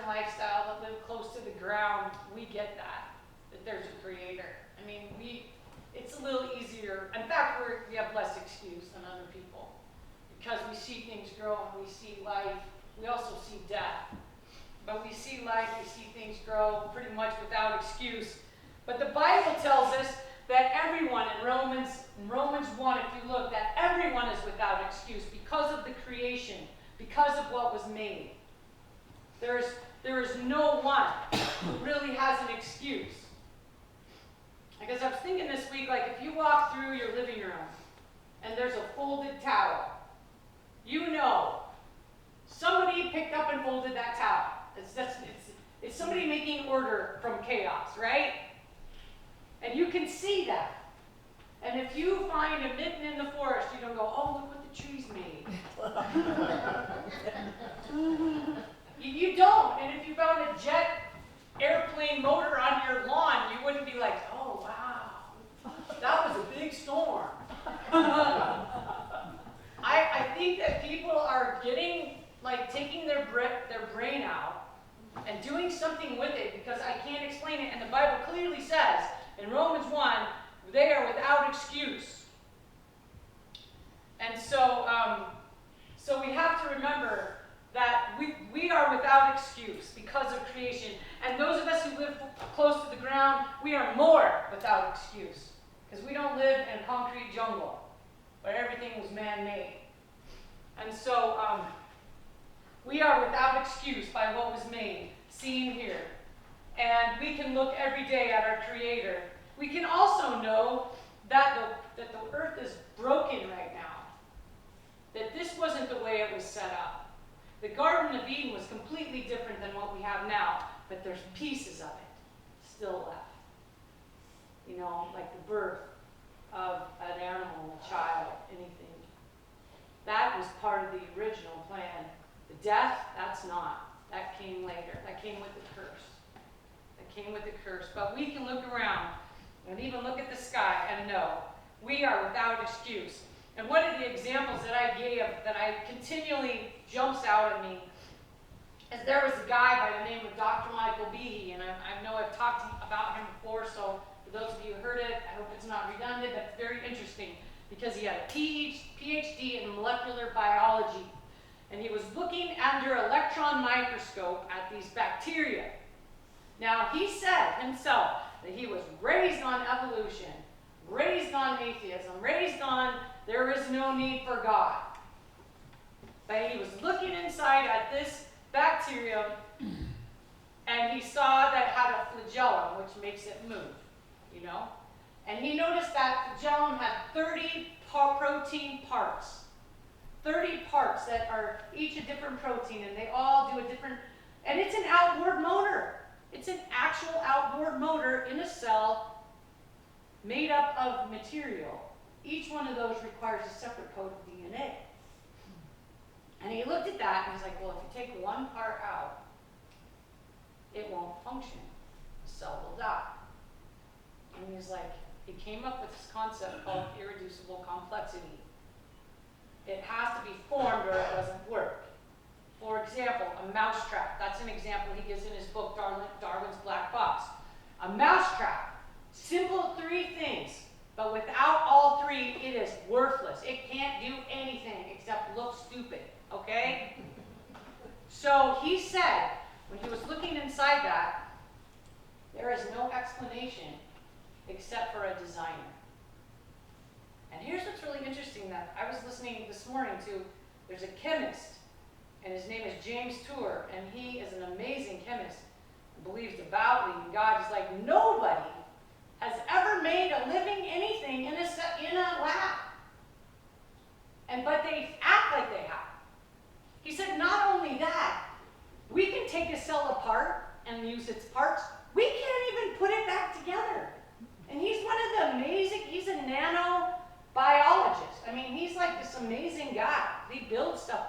Western lifestyle that live close to the ground, we get that there's a creator. I mean, it's a little easier. In fact, we have less excuse than other people because we see things grow and we see life. We also see death. But we see life, we see things grow pretty much without excuse. But the Bible tells us that everyone, in Romans 1, if you look, that everyone is without excuse because of the creation, because of what was made. There is no one who really has an excuse. Because I was thinking this week, like if you walk through your living room and there's a folded towel, you know somebody picked up and folded that towel. It's somebody making order from chaos, right? And you can see that. And if you find a mitten in the forest, you don't go, oh, look what the trees made. You don't. And if you found a jet airplane motor on your lawn, you wouldn't be like, oh, wow, that was a big storm. I think that people are taking their brain out and doing something with it because I can't explain it. And the Bible clearly says in Romans 1, they are without excuse. And so we have to remember that we are without excuse because of creation. And those of us who live close to the ground, we are more without excuse because we don't live in a concrete jungle where everything was man-made. And so we are without excuse by what was made, seen here. And we can look every day at our Creator. We can also know that the earth is broken right now. That this wasn't the way it was set up. The Garden of Eden was completely different than what we have now, but there's pieces of it still left. You know, like the birth of an animal, a child, anything. That was part of the original plan. The death, that's not. That came later. That came with the curse. That came with the curse. But we can look around and even look at the sky and know we are without excuse. And one of the examples that I gave that I continually jumps out at me is there was a guy by the name of Dr. Michael Behe, and I know I've talked about him before, so for those of you who heard it, I hope it's not redundant, but it's very interesting because he had a PhD in molecular biology, and he was looking under electron microscope at these bacteria. Now, he said himself that he was raised on evolution, raised on atheism, raised on there is no need for God. But he was looking inside at this bacterium, and he saw that it had a flagellum, which makes it move, you know? And he noticed that flagellum had 30 protein parts. 30 parts that are each a different protein, and they all do a different, and it's an outward motor. It's an actual outboard motor in a cell made up of material. Each one of those requires a separate code of DNA. And he looked at that and he's like, well, if you take one part out, it won't function. The cell will die. And he's like, he came up with this concept called irreducible complexity. It has to be formed or it doesn't work. For example, a mousetrap. That's an example he gives in his book, Darwin's Black Box. A mousetrap. Simple 3 things, but without all 3, it is worthless. It can't do anything except look stupid, okay? So he said, when he was looking inside that, there is no explanation except for a designer. And here's what's really interesting that I was listening this morning to, there's a chemist, and his name is James Tour, and he is an amazing chemist and believes devoutly in God. He's like, nobody has ever made a living anything in a lab. But they act like they have. He said, not only that, we can take a cell apart and use its parts. We can't even put it back together. And he's one of the amazing, he's a nanobiologist. I mean, he's like this amazing guy. He builds stuff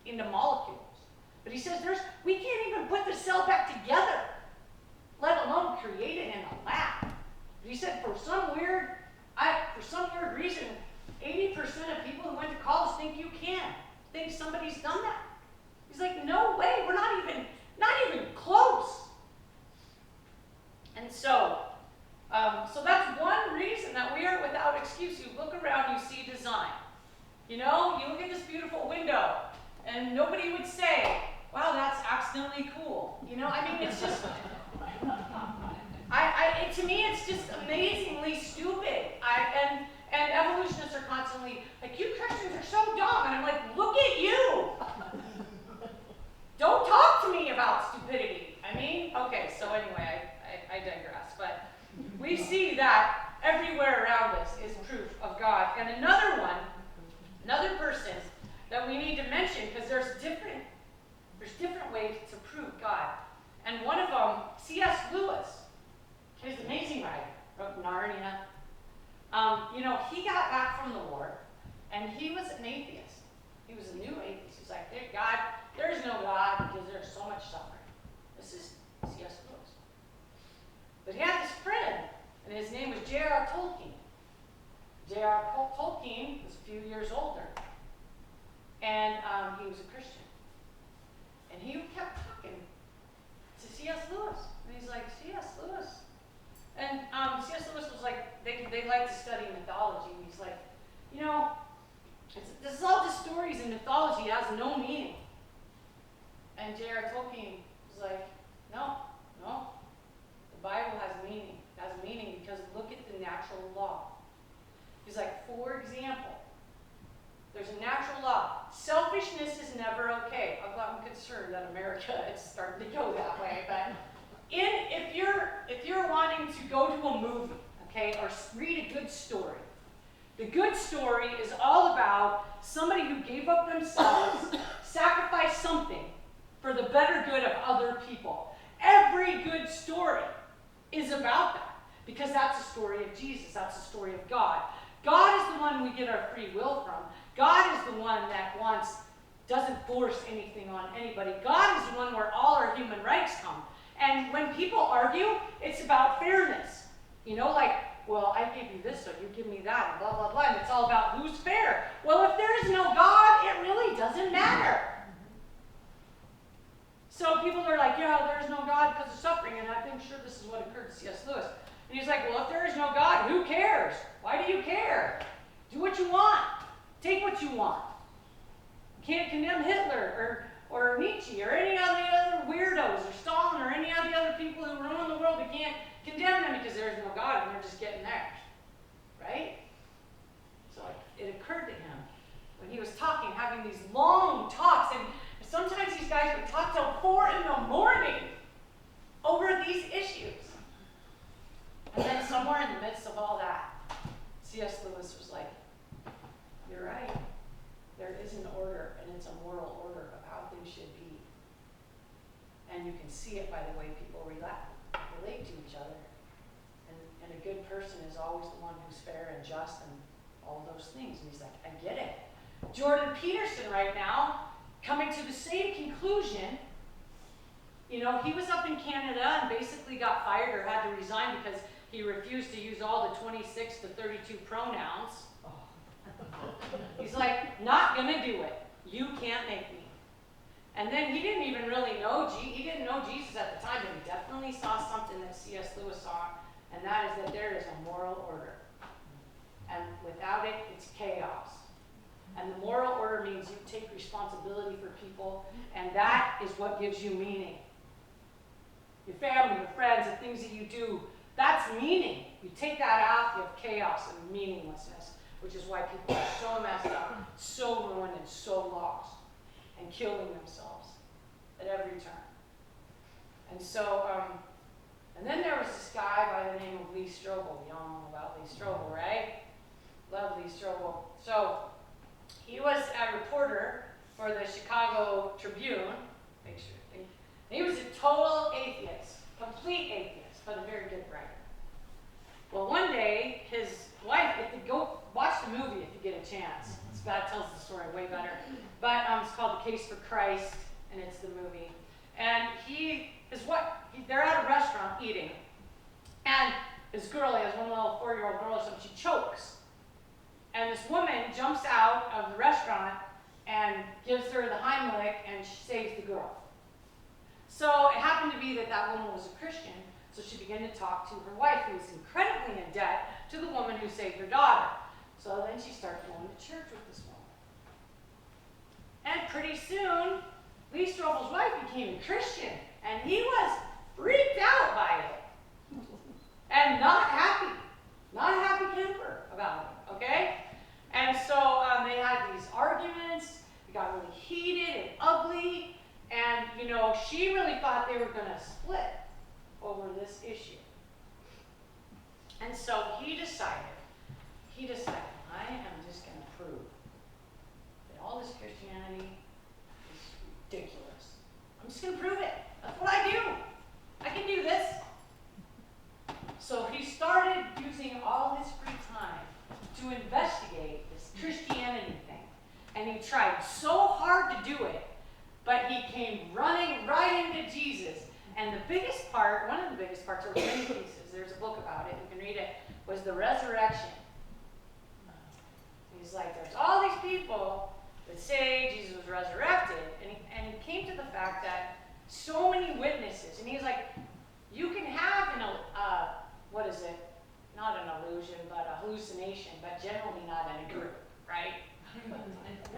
into molecules. But he says, we can't even put the cell back together, let alone create it in a lab. He said, for some weird reason, 80% of people who went to college think you can, think somebody's done that. He's like, no way, we're not even And nobody would say, wow, that's accidentally cool. You know, I mean, it's just, to me, it's just amazingly stupid. And evolutionists are constantly like, you Christians are so dumb. And I'm like, look at you. Don't talk to me about stupidity. I mean, okay, so anyway, I digress. But we see that everywhere around us is proof of God. And another person that we need to mention, because there's different ways to prove God. And one of them, C.S. Lewis, he's an amazing writer, wrote Narnia. He got back from the war, and he was an atheist. He was a new atheist. He's like, there is no God because there's so much suffering. This is C.S. Lewis. But he had this friend, and his name was J.R. Tolkien. J.R. Tolkien was a few years older, and he was a Christian. And he kept talking to C.S. Lewis. And he's like, C.S. Lewis. And C.S. Lewis was like, they like to study mythology. And he's like, this is all just stories and mythology. It has no meaning. And J.R. Tolkien was like, no. The Bible has meaning. It has meaning because look at the natural law. He's like, for example, there's a natural law. Selfishness is never okay. I'm concerned that America is starting to go that way. But if you're wanting to go to a movie, okay, or read a good story, the good story is all about somebody who gave up themselves, sacrificed something for the better good of other people. Every good story is about that because that's the story of Jesus. That's the story of God. God is the one we get our free will from. God is the one that doesn't force anything on anybody. God is the one where all our human rights come. And when people argue, it's about fairness. Well, I give you this, so you give me that, and blah, blah, blah. And it's all about who's fair. Well, if there is no God, it really doesn't matter. So people are like, yeah, there is no God because of suffering. And I'm sure this is what occurred to C.S. Lewis. And he's like, well, if there is no God, who cares? Why do you care? Do what you want. Take what you want. You can't condemn Hitler or Nietzsche or any of the other weirdos or Stalin or any of the other people who ruin the world. You can't condemn them because there is no God and they're just getting theirs. Right? So it occurred to him when he was talking, having these long talks, and sometimes these guys would talk till 4 a.m. over these issues. And then somewhere in the midst of all that, C.S. Lewis was like, you're right. There is an order, and it's a moral order of how things should be. And you can see it by the way people relate to each other. And a good person is always the one who's fair and just and all those things. And he's like, I get it. Jordan Peterson right now, coming to the same conclusion. He was up in Canada and basically got fired or had to resign because he refused to use all the 26 to 32 pronouns. He's like, not gonna do it. You can't make me. And then he didn't even really know, he didn't know Jesus at the time, but he definitely saw something that C.S. Lewis saw, and that is that there is a moral order. And without it, it's chaos. And the moral order means you take responsibility for people, and that is what gives you meaning. Your family, your friends, the things that you do, that's meaning. You take that out, you have chaos and meaninglessness, which is why people are so messed up, so ruined, and so lost, and killing themselves at every turn. And so, and then there was this guy by the name of Lee Strobel. You all know about Lee Strobel, right? Love Lee Strobel. So, he was a reporter for the Chicago Tribune. He was a total atheist, complete atheist, but a very good writer. Well, one day, his wife, go watch the movie if you get a chance. That tells the story way better. But it's called The Case for Christ, and it's the movie. And his wife, they're at a restaurant eating, and this girl, he has one little 4-year-old girl or something, she chokes. And this woman jumps out of the restaurant and gives her the Heimlich, and she saves the girl. So it happened to be that woman was a Christian, so she began to talk to her wife, who was incredibly in debt to the woman who saved her daughter. So then she started going to church with this woman. And pretty soon, soon, Lee Strobel's wife became a Christian, and he was freaked out by it. And not happy. Not a happy camper about it, okay? And so they had these arguments. It got really heated and ugly. And, she really thought they were going to split over this issue. And so he decided, I am just going to prove that all this Christianity is ridiculous. I'm just going to prove it. That's what I do. I can do this. So he started using all his free time to investigate this Christianity thing. And he tried so hard to do it, but he came running right into Jesus. And the biggest part, one of the biggest parts, there were many pieces, there's a book about it, you can read it, was the resurrection. He's like, there's all these people that say Jesus was resurrected, and he came to the fact that so many witnesses, and he's like, you can have not an illusion, but a hallucination, but generally not in a group, right?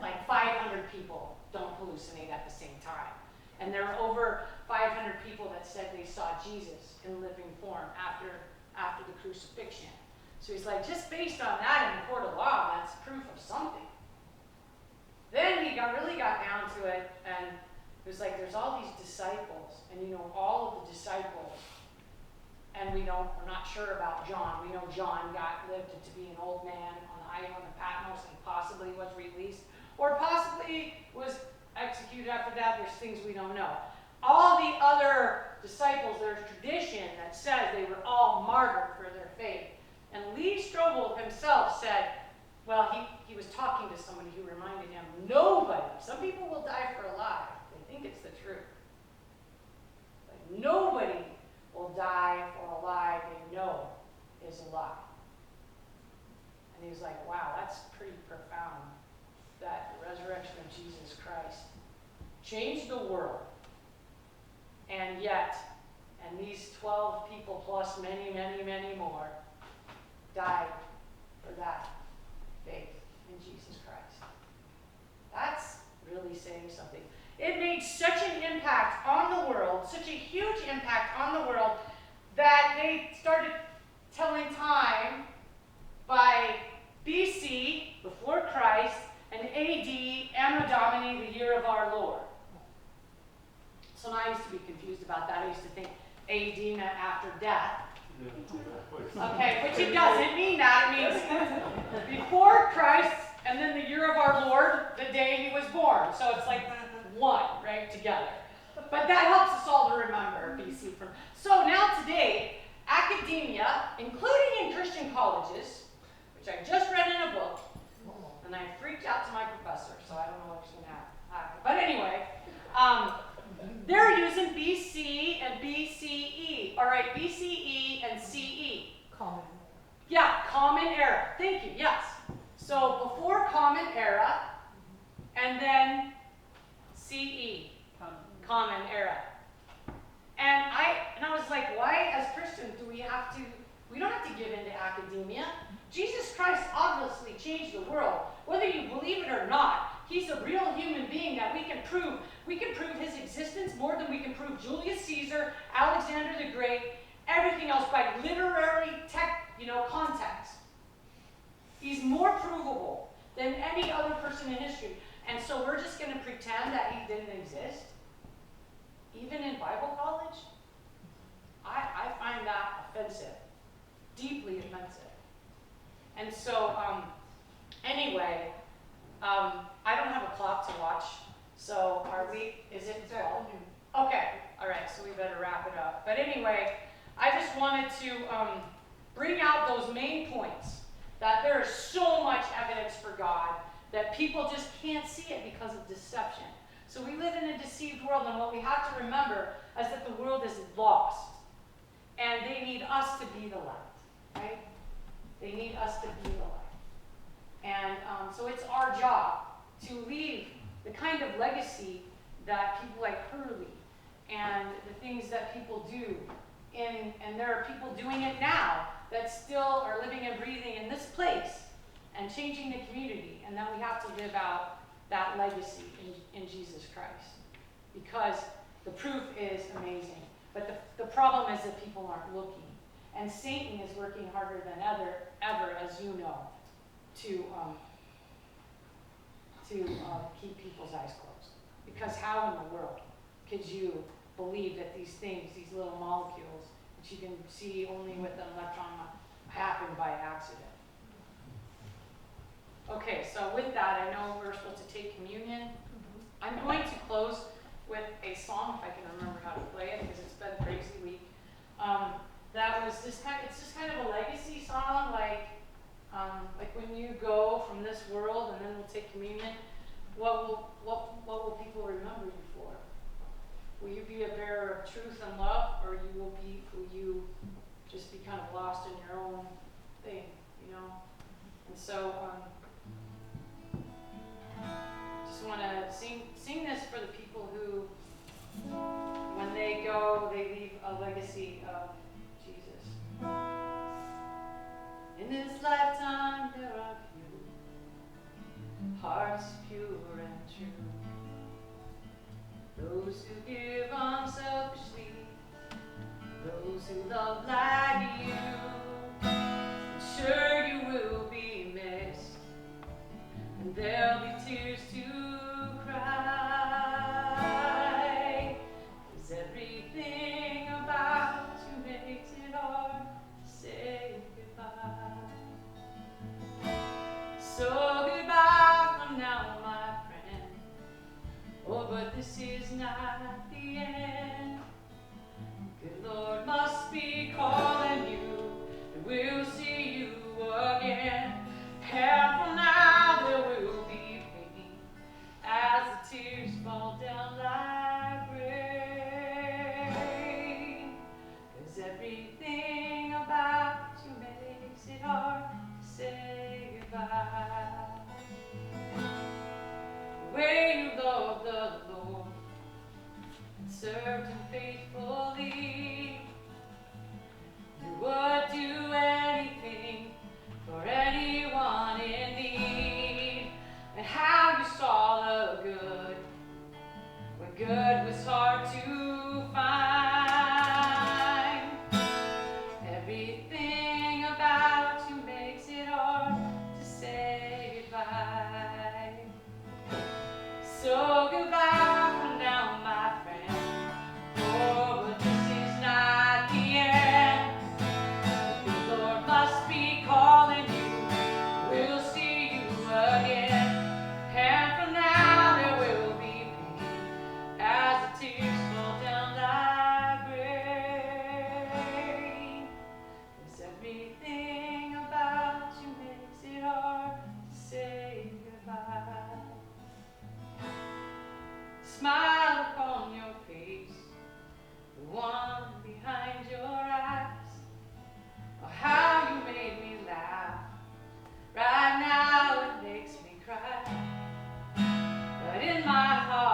Like 500 people don't hallucinate at the same time. And there were over 500 people that said they saw Jesus in living form after the crucifixion. So he's like, just based on that in the court of law, that's proof of something. Then he really got down to it, and it was like, there's all these disciples, and all of the disciples, and we're not sure about John. We know John lived to be an old man on the island of Patmos and possibly was released, or possibly was executed after that. There's things we don't know. All the other disciples, there's tradition that says they were all martyred for their faith. And Lee Strobel himself said, well, he was talking to somebody who reminded him, nobody, some people will die for a lie. They think it's the truth. But nobody will die for a lie they know is a lie. And he was like, wow, that's pretty profound, that the resurrection of Jesus Christ changed the world. And yet, and these 12 people plus many, many, many more died for that faith in Jesus Christ. That's really saying something. It made such an impact on the world, such a huge impact on the world, that they started telling time by BC, before Christ, and AD, Anno Domini, the year of our Lord. So I used to be confused about that. I used to think AD meant after death. Okay, which it doesn't mean that. It means before Christ, and then the year of our Lord, the day he was born. So it's like one, right, together. But that helps us all to remember BC. So now today, academia, including in Christian colleges, which I just read in a book, and I freaked out to my professor, so I don't know what's going to happen. But anyway, they're using BC and BCE. All right, BCE and CE. Common. Yeah, Common Era. Thank you, yes. So before Common Era, and then CE. Common Era. And I was like, why as Christians do we don't have to give in to academia. Jesus Christ obviously changed the world. Whether you believe it or not, he's a real human being that we can prove. We can prove his existence more than we can prove Julius Caesar, Alexander the Great, everything else by literary context. He's more provable than any other person in history. And so we're just going to pretend that he didn't exist? Even in Bible college? I find that offensive. Deeply offensive. And so, anyway, I don't have a clock to watch. So is it 12? Okay, all right, so we better wrap it up. But anyway, I just wanted to bring out those main points, that there is so much evidence for God that people just can't see it because of deception. So we live in a deceived world, and what we have to remember is that the world is lost, and they need us to be the light, right? They need us to be the light. And so it's our job to leave the kind of legacy that people like Hurley and the things that people do, and there are people doing it now that still are living and breathing in this place and changing the community, and that we have to live out that legacy in Jesus Christ. because the proof is amazing. But the problem is that people aren't looking. And Satan is working harder than ever, as you know, to keep people's eyes closed. Because how in the world could you believe that these things, these little molecules, that you can see only with an electron, happen by accident? Okay, so with that, I know we're supposed to take communion. I'm going to close with a song, if I can remember how to play it, because it's been a crazy week. It's just kind of a legacy song, like when you go from this world and then we'll take communion, what will people remember you for? Will you be a bearer of truth and love, or will you just be kind of lost in your own thing, you know? And so, just want to sing this for the people who, when they go, they leave a legacy of Jesus. In this lifetime there are few hearts pure and true, those who give unselfishly, those who love like you. Sure, you will be missed, and there'll be tears to cry, 'cause everything about you makes it hard to say goodbye. So goodbye for now, my friend. Oh, but this is not the end. Good Lord must be calling you, and we'll see you again. And for now there will be pain as the tears fall down like rain. 'Cause everything about you makes it hard to say goodbye. The way you loved the Lord and served him faithfully, you would do anything for anyone in need. And how you saw the good when good was hard to find. Everything about you makes it hard to say goodbye. So goodbye for now, my friend, for this is not the end. The Lord must be calling you, we'll see you again. And for now there will be pain as the tears fall down like rain. 'Cause everything about you makes it hard to say goodbye. Smile upon your face, the one behind your eyes. Oh, how you made me laugh. Right now it makes me cry. But in my heart